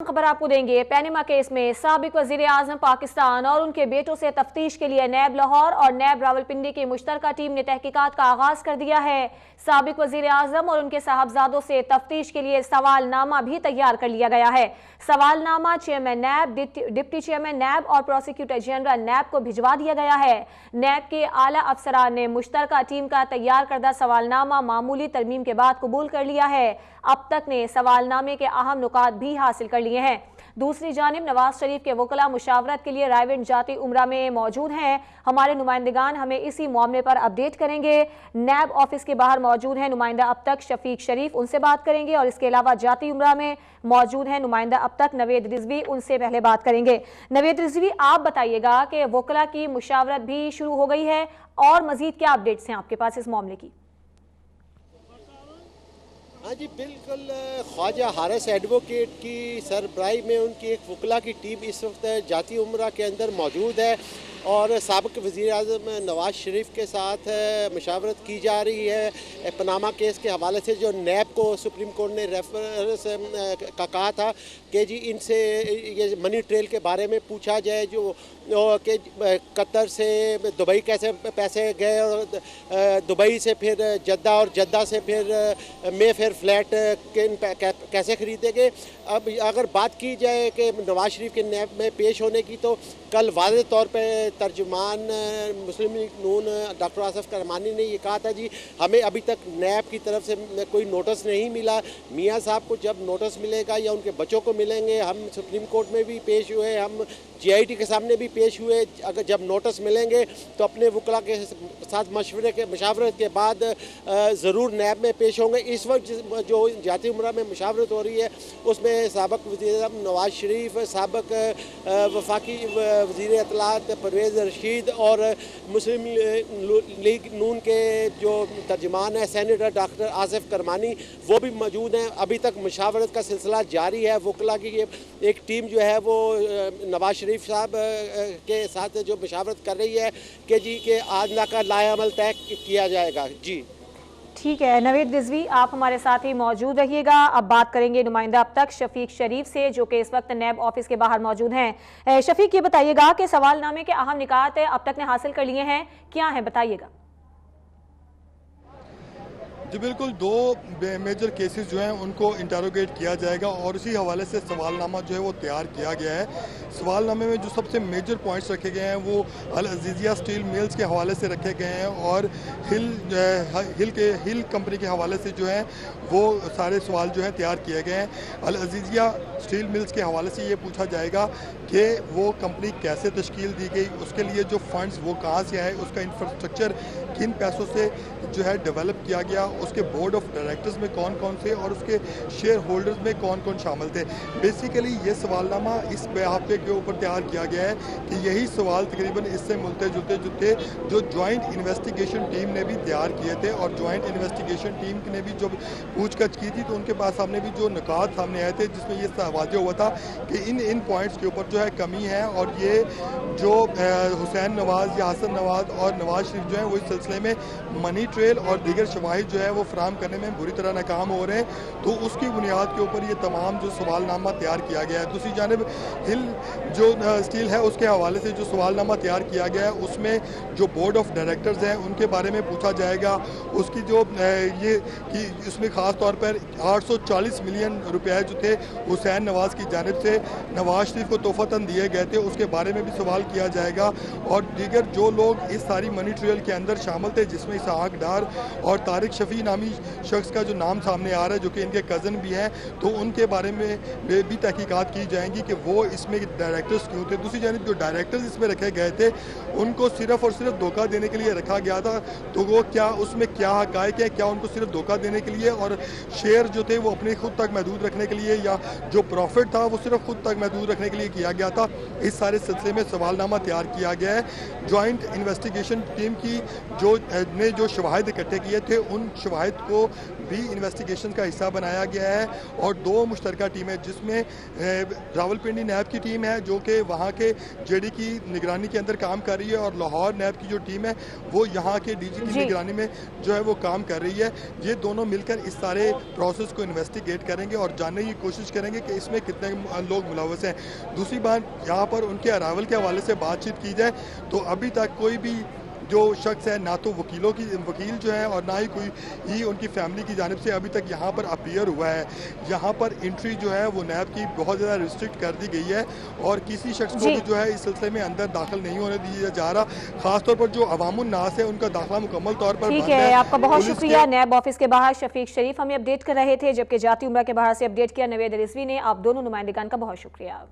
खबर आपको देंगे। पैनामा केस में साबिक वजीर आजम पाकिस्तान और उनके बेटों से तफ्तीश के लिए नैब लाहौर और नैब रावलपिंडी की मुश्तरका टीम ने तहकीकात का आगाज कर दिया है। साबिक वजीर आजम और उनके साहबजादों से तफ्तीश के लिए सवालनामा भी तैयार कर लिया गया है। सवालनामा चेयरमैन नैब, डिप्टी चेयरमैन नैब और प्रोसिक्यूटर जनरल नैब को भिजवा दिया गया है। नैब के आला अफसरान ने मुश्तरका टीम का तैयार करदा सवालनामा मामूली तरमीम के बाद कबूल कर लिया है। अब तक ने सवालनामे के अहम नुकात भी हासिल कर लिए हैं। दूसरी जानिब नवाज शरीफ के वकला मुशावरत के लिए रायविंड जाती उम्रा में मौजूद हैं। हमारे नुमाइंदगान हमें इसी मामले पर अपडेट करेंगे। नैब ऑफिस के बाहर मौजूद हैं नुमाइंदा अब तक शफीक शरीफ, उनसे बात करेंगे और इसके अलावा जाती उम्रा में मौजूद हैं नुमाइंदा अब तक नवेद रिजवी, उनसे पहले बात करेंगे। नवेद रिजवी, आप बताइएगा कि वकला की मुशावरत भी शुरू हो गई है और मजीद क्या अपडेट्स हैं आपके पास इस मामले की? हाँ जी बिल्कुल, ख्वाजा हारिस एडवोकेट की सरबराही में उनकी एक वकला की टीम इस वक्त जाती उम्रा के अंदर मौजूद है और साबिक वज़ीर आज़म नवाज शरीफ के साथ मुशावरत की जा रही है। पनामा केस के हवाले से जो नैब को सुप्रीम कोर्ट ने रेफरेंस का कहा था कि जी इनसे ये मनी ट्रेल के बारे में पूछा जाए, जो कि कतर से दुबई कैसे पैसे गए और दुबई से फिर जद्दा और जद्दा से फिर मे फेयर फ्लैट कैसे खरीदे गए। अब अगर बात की जाए कि नवाज शरीफ के नैब में पेश होने की, तो कल वाज़ेह तौर पे तर्जुमान मुस्लिम लीग नून डॉक्टर आसिफ करमानी ने ये कहा था जी हमें अभी तक नैब की तरफ से कोई नोटिस नहीं मिला। मियाँ साहब को जब नोटिस मिलेगा या उनके बच्चों को मिलेंगे, हम सुप्रीम कोर्ट में भी पेश हुए, हम GIT के सामने भी पेश हुए, अगर जब नोटिस मिलेंगे तो अपने वकला के साथ मुशावरत के बाद ज़रूर नैब में पेश होंगे। इस वक्त जो जाती उम्रा में मुशावरत हो रही है उसमें साबिक वज़ीर आज़म नवाज शरीफ, साबिक वफाकी वज़ीर इत्तलात परवेज़ रशीद और मुस्लिम लीग नून के जो तर्जुमान है सेनेटर डॉक्टर आसिफ करमानी, वो भी मौजूद हैं। अभी तक मुशावरत का सिलसिला जारी है। वकला की एक टीम जो है वो नवाज शरीफ साहब के साथ जो मुशावरत कर रही है कि जी के आदला का लाएअमल तय किया जाएगा। जी ठीक है नवेद रिजवी, आप हमारे साथ ही मौजूद रहिएगा। अब बात करेंगे नुमाइंदा अब तक शफीक शरीफ से, जो कि इस वक्त नैब ऑफिस के बाहर मौजूद हैं। शफीक, ये बताइएगा कि सवालनामे के अहम निकात अब तक ने हासिल कर लिए हैं, क्या है बताइएगा? जी बिल्कुल, दो मेजर केसेस जो हैं उनको इंटरोगेट किया जाएगा और इसी हवाले से सवालनामा जो है वो तैयार किया गया है। सवालनामे में जो सबसे मेजर पॉइंट्स रखे गए हैं वो अल अजीज़िया स्टील मिल्स के हवाले से रखे गए हैं और हिल कंपनी के हवाले से जो है वो सारे सवाल जो हैं तैयार किए गए हैं। अल अजीज़िया स्टील मिल्स के हवाले से ये पूछा जाएगा कि वो कंपनी कैसे तश्कील दी गई, उसके लिए जो फंड्स वो कहाँ से आए, उसका इंफ्रास्ट्रक्चर किन पैसों से जो है डेवलप किया गया, उसके बोर्ड ऑफ डायरेक्टर्स में कौन कौन से और उसके शेयर होल्डर्स में कौन कौन शामिल थे। बेसिकली ये सवालनामा इस बेहाफे के ऊपर तैयार किया गया है कि यही सवाल तकरीबन इससे मिलते जुलते जुलते जो जॉइंट इन्वेस्टिगेशन टीम ने भी तैयार किए थे और जॉइंट इन्वेस्टिगेशन टीम ने भी जब पूछताछ की थी तो उनके पास सामने भी जो निकात सामने आए थे जिसमें ये वाज़ेह हुआ था कि इन पॉइंट्स के ऊपर जो है कमी है और ये जो हुसैन नवाज या हसन नवाज और नवाज शरीफ जो है वो इस सिलसिले में मनी ट्रेल और दीगर शवाहिद जो है वो फराम करने में बुरी तरह नाकाम हो रहे हैं। तो उसकी बुनियाद के ऊपर ये तमाम जो सवालनामा तैयार किया गया है। दूसरी जानिब हिल जो स्टील है उसके हवाले से जो सवालनामा तैयार किया गया है उसमें जो बोर्ड ऑफ डायरेक्टर्स हैं उनके बारे में पूछा जाएगा। उसकी जो ये कि इसमें ख़ास तौर पर 840 मिलियन रुपए जो थे हुसैन नवाज की जानिब से नवाज शरीफ को तोहफ़तन दिए गए थे उसके बारे में भी सवाल किया जाएगा। और दीगर जो लोग इस सारी मनी ट्रेल के अंदर शामिल थे जिसमें इसहाक डार और तारिक शफी नामी शख्स का जो नाम सामने आ रहा है जो कि इनके कज़न भी हैं, तो उनके बारे में भी तहकीकात की जाएंगी कि वो इसमें डायरेक्टर्स क्यों थे। दूसरी जानिब जो डायरेक्टर्स इसमें रखे गए थे उनको सिर्फ और सिर्फ धोखा देने के लिए रखा गया था, तो वो क्या उसमें क्या हक़ाइक़ है, क्या उनको सिर्फ धोखा देने के लिए और शेयर जो थे वो अपने खुद तक महदूद रखने के लिए या जो प्रॉफिट था वो सिर्फ खुद तक महदूद रखने के लिए किया गया था। इस सारे सिलसिले में सवालनामा तैयार किया गया है। जॉइंट इन्वेस्टिगेशन टीम की जो शवाहिद इकट्ठे किए थे उन शवाहिद को भी इन्वेस्टिगेशन का हिस्सा बनाया गया है और दो मुश्तरका टीमें जिसमें रावलपिंडी नैब की टीम है जो कि वहाँ के JD की निगरानी के अंदर काम कर रही है और लाहौर नैब की जो टीम है वो यहाँ के DG की निगरानी में जो है वो काम कर रही है। ये दोनों मिलकर इस सारे प्रोसेस को इन्वेस्टिगेट करेंगे और जानने की कोशिश करेंगे कि इसमें कितने लोग मुलव्वस हैं। दूसरी बात, यहाँ पर उनके अरावल के हवाले से बातचीत की जाए तो अभी तक कोई भी जो शख्स है, ना तो वकील जो है और ना ही कोई ही उनकी फैमिली की जानिब से अभी तक यहाँ पर अपीयर हुआ है। यहाँ पर एंट्री जो है वो नैब की बहुत ज़्यादा रिस्ट्रिक्ट कर दी गई है और किसी शख्स को भी जो है इस सिलसिले में अंदर दाखिल नहीं होने दिया जा रहा। खासतौर पर जो अवामुन नास है उनका दाखिला मुकम्मल तौर पर ठीक है। आपका बहुत शुक्रिया। नैब ऑफिस के बाहर शफीक शरीफ हमें अपडेट कर रहे थे, जबकि जाती उमरा के बाहर से अपडेट किया नवेद रिजवी ने। आप दोनों नुमाइंदगान का बहुत शुक्रिया।